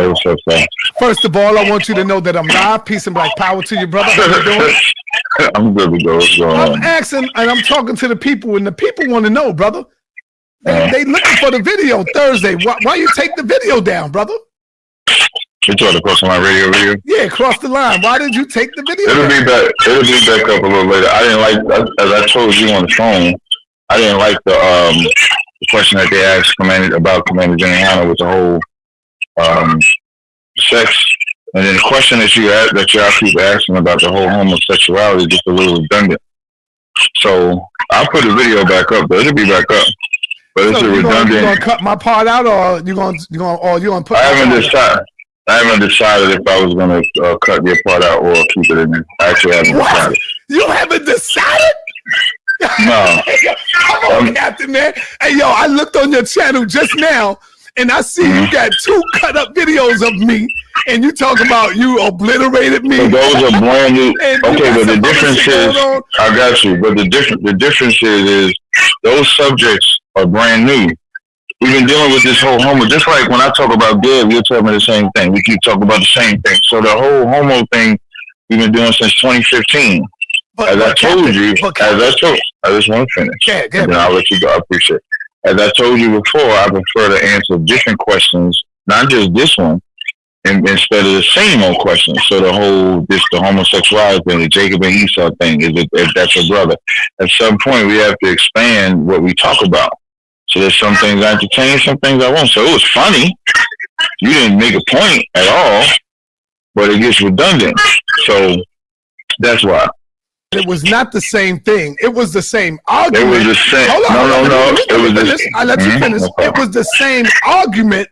Hey, what's up, sir? First of all, I want you to know that I'm live. Peace and black power to you, brother. How you doing? I'm good to go. What's going on? I'm asking, and I'm talking to the people, and the people want to know, brother. They looking for the video Thursday. Why you take the video down, brother? You trying to cross my radio video? Yeah, cross the line. Why did you take the video It'll down? be back. It'll be back up a little later. I didn't like, as I told you on the phone, I didn't like the question that they asked about Commander Juliana with the whole sex, and then the question that y'all keep asking about the whole homosexuality is just a little redundant. So I'll put the video back up, but it'll be back up. But it's redundant. You gonna cut my part out, or you gonna put? I haven't decided if I was gonna cut your part out or keep it in there. I actually haven't decided. You haven't decided? No. Come on, Captain, man. Hey, yo, I looked on your channel just now, and I see you got 2 cut up videos of me, and you talk about you obliterated me. So those are brand new. Okay, but the difference is, I got you. But the difference is those subjects are brand new. We've been dealing with this whole homo, just like when I talk about Deb, you're telling me the same thing. We keep talking about the same thing. So the whole homo thing we've been doing since 2015. I just want to finish. And then I'll let you go. I appreciate it. As I told you before, I prefer to answer different questions, not just this one, instead of the same old questions. So the homosexuality thing, the Jacob and Esau thing, if that's your brother. At some point, we have to expand what we talk about. So there's some things I entertain, some things I won't. So it was funny. You didn't make a point at all, but it gets redundant. So that's why. It was not the same thing. It was the same argument. It was the same. Hold on, No. I let you finish. It was the same argument,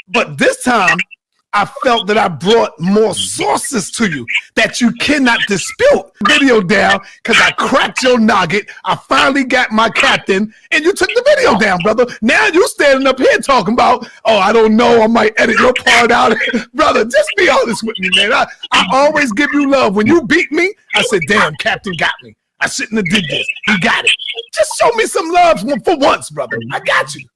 but this time I felt that I brought more sources to you that you cannot dispute. Video down because I cracked your noggin. I finally got my captain, and you took the video down, brother. Now you standing up here talking about, oh, I don't know, I might edit your part out. Brother, just be honest with me, man. I always give you love. When you beat me, I said, damn, Captain got me. I shouldn't have did this. He got it. Just show me some love for once, brother. I got you.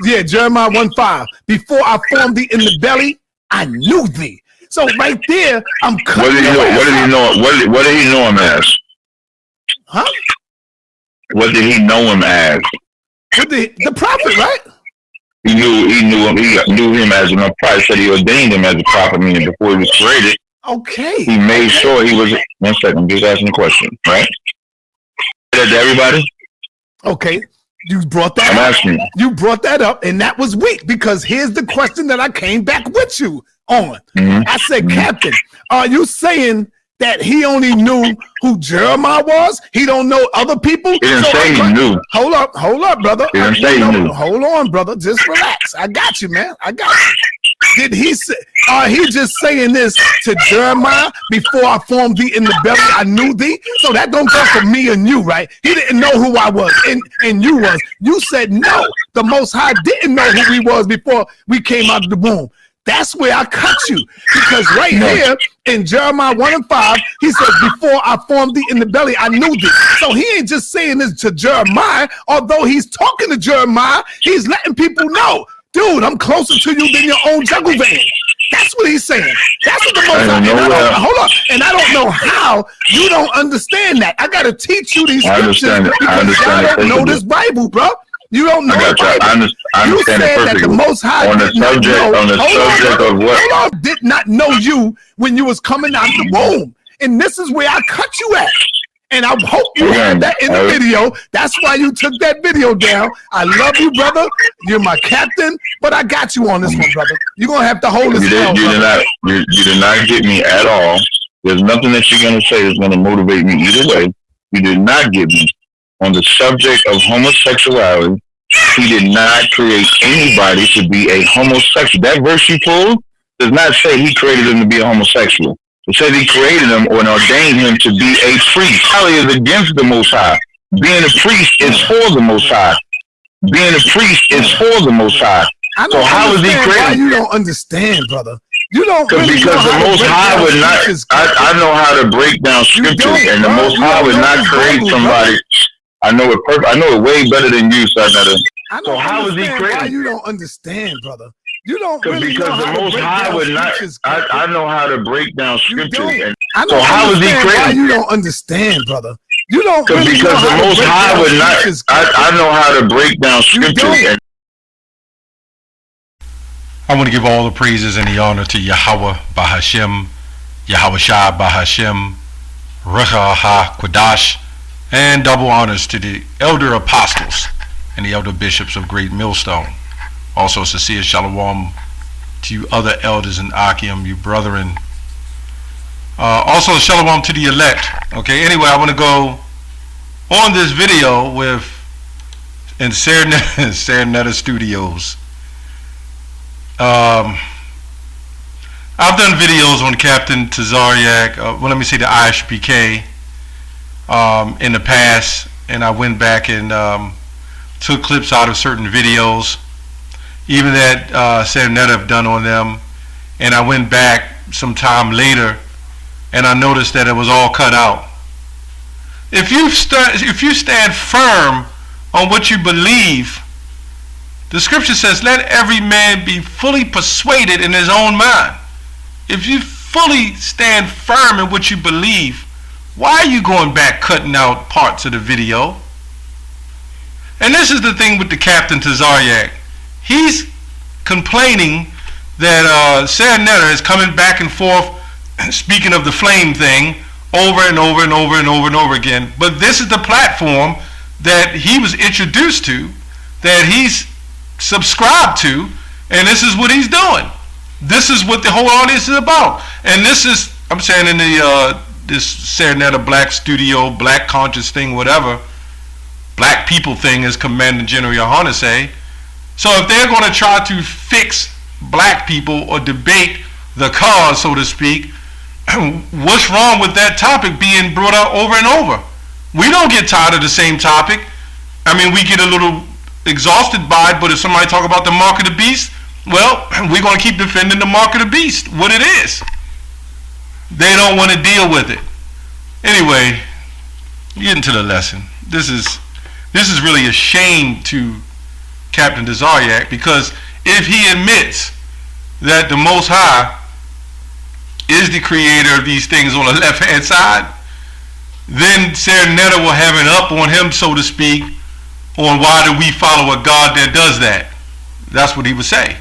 Yeah, Jeremiah 1:5. Before I formed thee in the belly, I knew thee. So right there, I'm cutting. What did he know? What did he know him as? Huh? What did he know him as? The prophet, right? He knew him. He knew him as a prophet. Said he ordained him as a prophet, meaning before he was created. Okay. He made sure he was. 1 second, I'm just asking a question, right? Say that to everybody. Okay. You brought that I'm up. asking you. You brought that up, and that was weak because here's the question that I came back with you on. I said, Captain, are you saying that he only knew who Jeremiah was? He don't know other people? He didn't say he knew. Hold up, brother. He didn't say he knew. Hold on, brother. Just relax. I got you, man. I got you. Did he say, he just saying this to Jeremiah, before I formed thee in the belly, I knew thee? So that don't go for me and you, right? He didn't know who I was and you was. You said no. The Most High didn't know who he was before we came out of the womb. That's where I cut you. Because right here in Jeremiah 1:5, he says, before I formed thee in the belly, I knew thee. So he ain't just saying this to Jeremiah. Although he's talking to Jeremiah, he's letting people know, dude, I'm closer to you than your own juggle van. That's what he's saying. That's what the Most High. Hold up. And I don't know how you don't understand that. I got to teach you these scriptures because I don't know this Bible, bro. You don't know the Bible. I understand you said that the Most High on the subject of what? Hold on, did not know you when you was coming out of the womb. And this is where I cut you at. And I hope you had that in the video. That's why you took that video down. I love you, brother. You're my captain, but I got you on this one, brother. You're going to have to hold this down, you did not get me at all. There's nothing that you're going to say that's going to motivate me either way. You did not get me on the subject of homosexuality. He did not create anybody to be a homosexual. That verse you pulled does not say he created him to be a homosexual. It says he created him or ordained him to be a priest. Holly is against the Most High. Being a priest is for the Most High. Being a priest is for the Most High. So how is he created? Why you don't understand, brother? You don't really because the Most High would not. I know how to break down scriptures, and the Most High would not create somebody. I know it perfect. I know it way better than you, so I know. So how is he created? Why you don't understand, brother? You don't really because know the how to Most break High down would not. scriptures. I know how to break down scriptures. And I so don't how is he understand why creating? you don't understand, brother. You don't really know Because the how to Most break High down would not. scriptures. I know how to break down scriptures. And I want to give all the praises and the honor to Yahweh Bahashem, Yahweh Shah Bahashem, Recha HaQuadash, and double honors to the elder apostles and the elder bishops of Great Millstone. Also, sincere shalom to you other elders in Akim, you brethren. Also, shalom to the elect. Okay, anyway, I want to go on this video with in Serenetta Studios. I've done videos on Captain Tazariak, let me say the Isupk, in the past, and I went back and took clips out of certain videos, even that Serenetta have done on them, and I went back some time later, and I noticed that it was all cut out. If you stand firm on what you believe, the scripture says, let every man be fully persuaded in his own mind. If you fully stand firm in what you believe, why are you going back cutting out parts of the video? And this is the thing with the Captain Tazariak. He's complaining that Serenetta is coming back and forth, speaking of the flame thing, over and over and over and over and over again. But this is the platform that he was introduced to, that he's subscribed to, and this is what he's doing. This is what the whole audience is about. And this is, I'm saying, in the this Serenetta Black Studio, Black Conscious thing, whatever, Black people thing, as Commander General Yohana say. So if they're going to try to fix black people or debate the cause, so to speak, what's wrong with that topic being brought up over and over? We don't get tired of the same topic. I mean, we get a little exhausted by it, but if somebody talk about the mark of the beast, well, we're going to keep defending the mark of the beast, what it is. They don't want to deal with it. Anyway, getting to the lesson. This is really a shame to Captain Tazariak, because if he admits that the Most High is the creator of these things on the left-hand side, then Serenetta will have it up on him, so to speak, on why do we follow a God that does that. That's what he would say.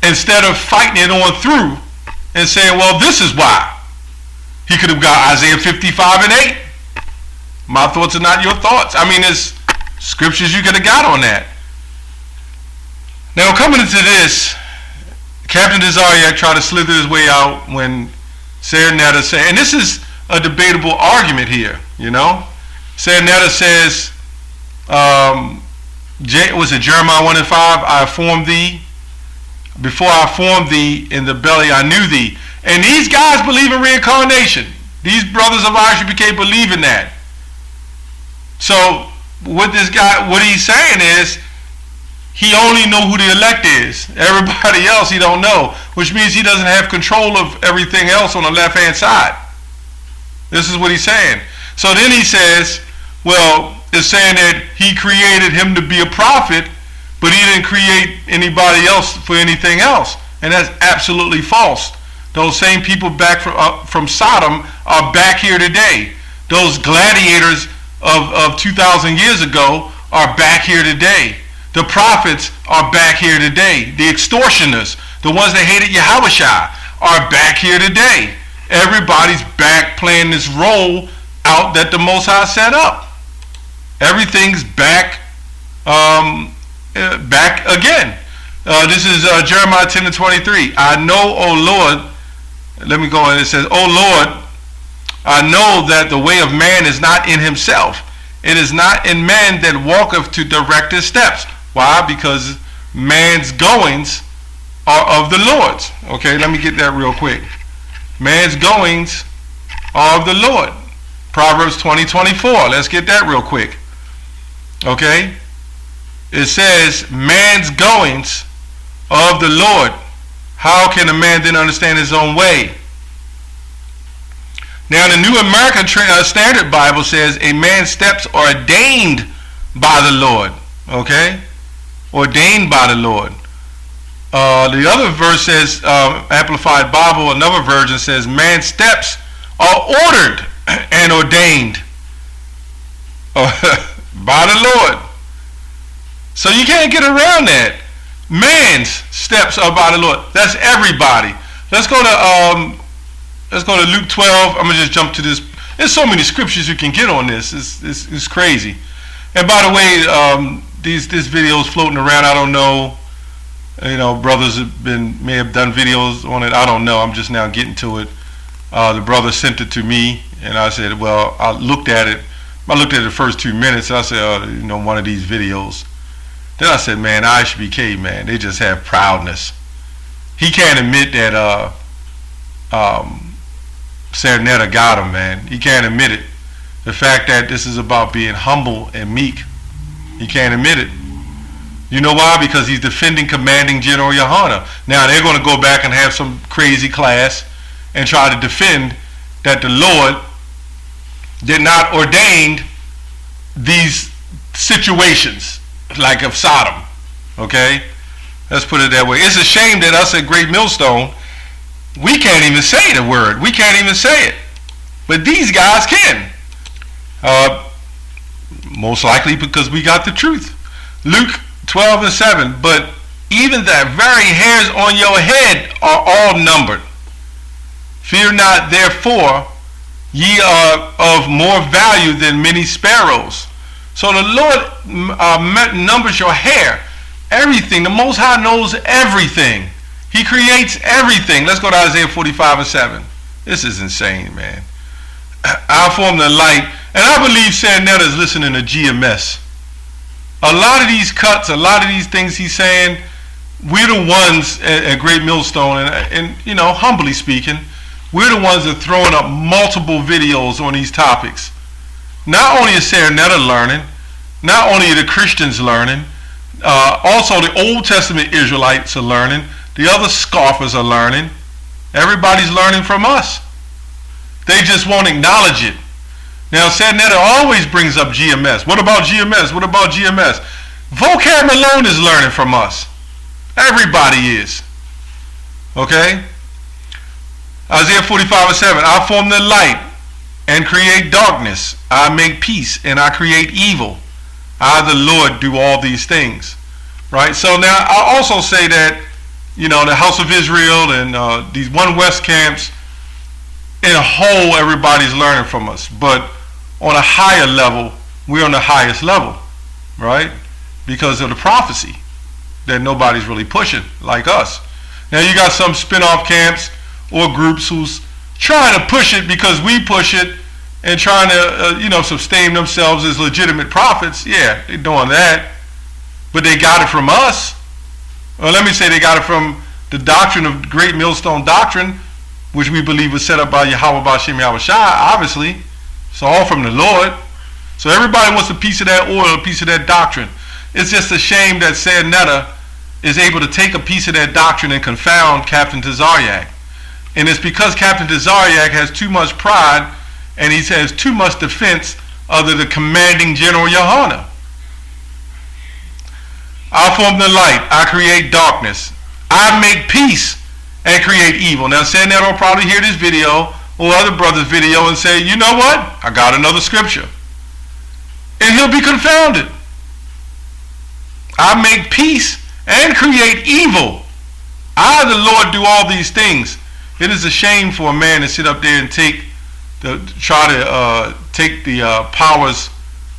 Instead of fighting it on through and saying, well, this is why. He could have got Isaiah 55 and 8. My thoughts are not your thoughts. I mean, there's scriptures you could have got on that. Now, coming into this, Captain Tazariak tried to slither his way out when Serenetta said, and this is a debatable argument here, you know. Serenetta says, was it Jeremiah 1 and 5? I formed thee. Before I formed thee in the belly, I knew thee. And these guys believe in reincarnation. These brothers of Isupk believe in that. So what this guy, what he's saying is, he only know who the elect is. Everybody else he don't know, which means he doesn't have control of everything else on the left-hand side. This is what he's saying. So then he says, well, it's saying that he created him to be a prophet, but he didn't create anybody else for anything else. And that's absolutely false. Those same people back from Sodom are back here today. Those gladiators of 2,000 years ago are back here today. The prophets are back here today. The extortioners, the ones that hated Yahushua, are back here today. Everybody's back playing this role out that the Most High set up. Everything's back, back again. This is Jeremiah 10 and 23. I know, O Lord, let me go on. It says, O Lord, I know that the way of man is not in himself. It is not in man that walketh to direct his steps. Why? Because man's goings are of the Lord's. Okay, let me get that real quick. Man's goings are of the Lord. Proverbs 20:24. Let's get that real quick. Okay? It says, man's goings are of the Lord. How can a man then understand his own way? Now, the New American Standard Bible says, a man's steps are ordained by the Lord. Okay? Ordained by the Lord. The other verse says, Amplified Bible, another version says, man's steps are ordered and ordained by the Lord. So you can't get around that. Man's steps are by the Lord. That's everybody. Let's go to Luke 12. I'm gonna just jump to this. There's so many scriptures you can get on this. It's crazy. And by the way, this video is floating around. I don't know. Brothers may have done videos on it. I don't know. I'm just now getting to it. The brother sent it to me, and I said, well, I looked at it. I looked at it the first 2 minutes. I said, one of these videos. Then I said, man, ISBK, man, they just have proudness. He can't admit that Sarnetta got him, man. He can't admit it. The fact that this is about being humble and meek, he can't admit it. You know why? Because he's defending commanding General Yohana. Now they're going to go back and have some crazy class and try to defend that the Lord did not ordain these situations like of Sodom. Okay? Let's put it that way. It's a shame that us at Great Millstone, we can't even say the word. We can't even say it. But these guys can. Most likely because we got the truth. Luke 12:7. But even the very hairs on your head are all numbered. Fear not, therefore, ye are of more value than many sparrows. So the Lord numbers your hair. Everything. The Most High knows everything. He creates everything. Let's go to Isaiah 45:7. This is insane, man. I form the light. And I believe Sarnetta is listening to GMS. A lot of these cuts, a lot of these things he's saying, we're the ones at Great Millstone, and humbly speaking, we're the ones that are throwing up multiple videos on these topics. Not only is Sarnetta learning, not only are the Christians learning, also the Old Testament Israelites are learning, the other scoffers are learning. Everybody's learning from us. They just won't acknowledge it. Now, Sarnetta always brings up GMS. What about GMS? What about GMS? Vocab alone is learning from us. Everybody is. Okay? Isaiah 45:7. I form the light and create darkness. I make peace and I create evil. I, the Lord, do all these things. Right? So now, I also say that, the House of Israel and these One West camps, in a whole, everybody's learning from us. But on a higher level, we're on the highest level, right? Because of the prophecy that nobody's really pushing like us. Now you got some spin-off camps or groups who's trying to push it because we push it and trying to, sustain themselves as legitimate prophets. Yeah, they're doing that. But they got it from us. Or let me say they got it from the doctrine of Great Millstone Doctrine, which we believe was set up by Yahweh B'Shem Yahweh Shai, obviously. It's all from the Lord. So everybody wants a piece of that oil, a piece of that doctrine. It's just a shame that Sarnetta is able to take a piece of that doctrine and confound Captain Tazaryak. And it's because Captain Tazaryak has too much pride and he has too much defense of the commanding General Yohana. I form the light. I create darkness. I make peace and create evil. Now, Sarnetta will probably hear this video or other brothers' video and say, you know what? I got another scripture. And he'll be confounded. I make peace and create evil. I, the Lord, do all these things. It is a shame for a man to sit up there and take the powers,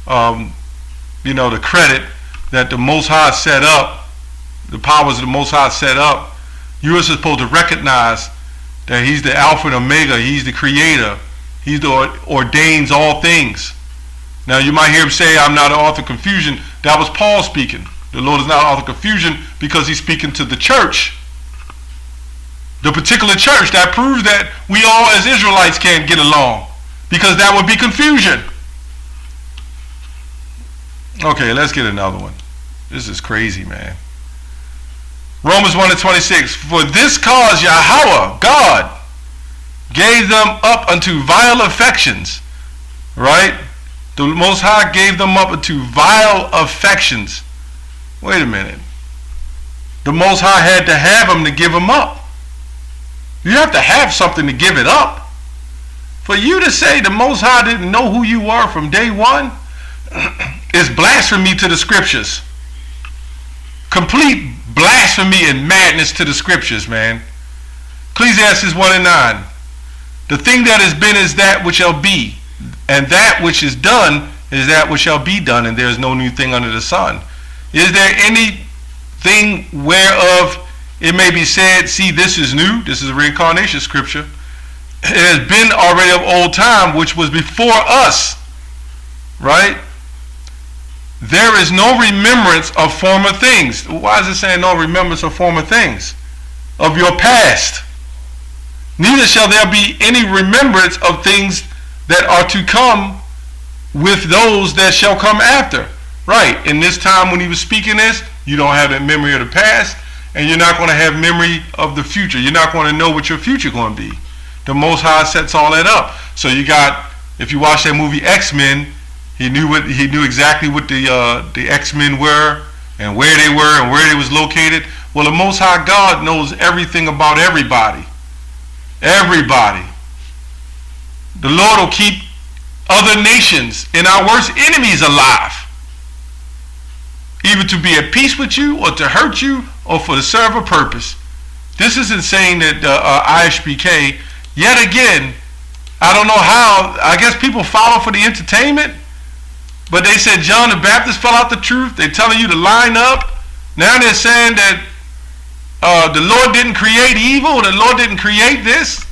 the credit that the Most High set up, the powers of the Most High set up. You are supposed to recognize that he's the Alpha and Omega. He's the creator. He's the ordains all things. Now you might hear him say, I'm not an author of confusion. That was Paul speaking. The Lord is not an author of confusion because he's speaking to the church. The particular church. That proves that we all as Israelites can't get along, because that would be confusion. Okay, let's get another one. This is crazy, man. Romans 1:26. For this cause Yahweh, God, gave them up unto vile affections. Right? The Most High gave them up unto vile affections. Wait a minute. the Most High had to have them to give them up. You have to have something to give it up. For you to say the Most High didn't know who you were from day one is blasphemy to the scriptures. Complete blasphemy and madness to the scriptures, man. Ecclesiastes 1:9. The thing that has been is that which shall be, and that which is done is that which shall be done, and there is no new thing under the sun. Is there anything whereof it may be said, see, this is new? This is a reincarnation scripture. It has been already of old time, which was before us, right? There is no remembrance of former things. Why is it saying no remembrance of former things? Of your past. Neither shall there be any remembrance of things that are to come with those that shall come after. Right, in this time when he was speaking this, you don't have that memory of the past, and you're not going to have memory of the future. You're not going to know what your future going to be. The Most High sets all that up. So you got, if you watch that movie X-Men, he knew exactly what the X-Men were and where they were and where they was located. Well, the Most High God knows everything about everybody. Everybody. The Lord will keep other nations and our worst enemies alive, either to be at peace with you or to hurt you or for the serve a purpose. This isn't saying that ISBK, yet again, I don't know how, I guess people follow for the entertainment, but they said John the Baptist fell out the truth. They're telling you to line up. Now they're saying that the Lord didn't create evil, the Lord didn't create this.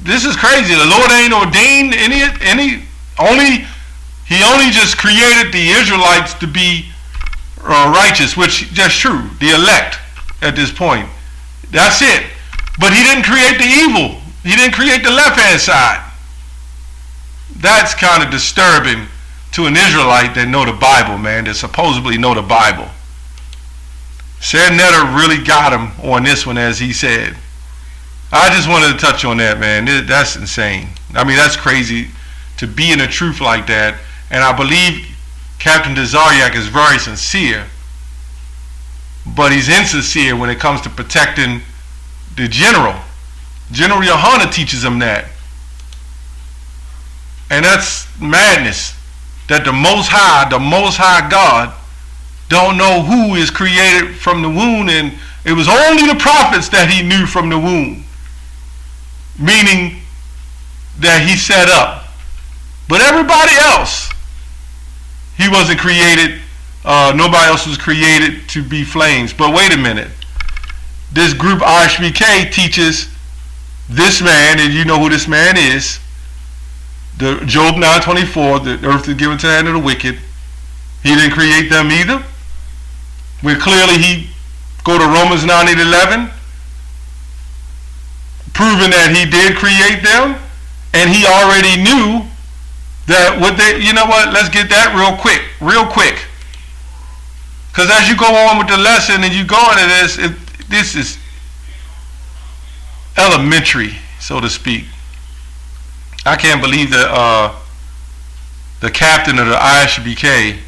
This is crazy. The Lord ain't ordained he only just created the Israelites to be righteous, which that's true, the elect at this point. That's it. But he didn't create the evil. He didn't create the left-hand side. That's kind of disturbing to an Israelite that know the Bible, man, that supposedly know the Bible. Sam Netter really got him on this one, as he said. I just wanted to touch on that, man. That's insane. I mean, that's crazy to be in the truth like that. And I believe Captain Tazaryak is very sincere, but he's insincere when it comes to protecting the general. General Yohana teaches him that. And that's madness, that the Most High God, don't know who is created from the womb, and it was only the prophets that he knew from the womb, meaning that he set up. But everybody else, he wasn't created, nobody else was created to be flames. But wait a minute, this group ISBK teaches this man, and you know who this man is, the Job 9:24, the earth is given to the hand of the wicked. He didn't create them either. Where clearly he go to Romans 9:11, proving that he did create them, and he already knew that what they, you know what, let's get that real quick. Because as you go on with the lesson and you go into this, this is elementary, so to speak. I can't believe that the captain of the ISBK,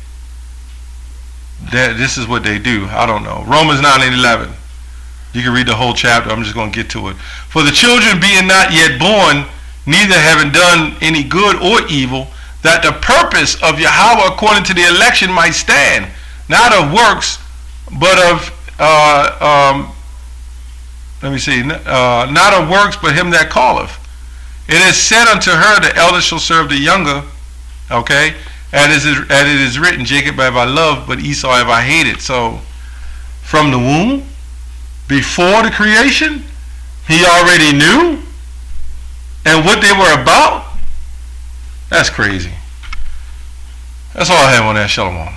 that this is what they do. I don't know. Romans 9:11. You can read the whole chapter. I'm just going to get to it. For the children being not yet born, neither having done any good or evil, that the purpose of Yahweh according to the election might stand, not of works, but of not of works, but him that calleth. It is said unto her, the elder shall serve the younger. Okay, as it is written, Jacob have I loved, but Esau have I hated. So, from the womb, before the creation, he already knew, and what they were about. That's crazy. That's all I have on that. Shalom.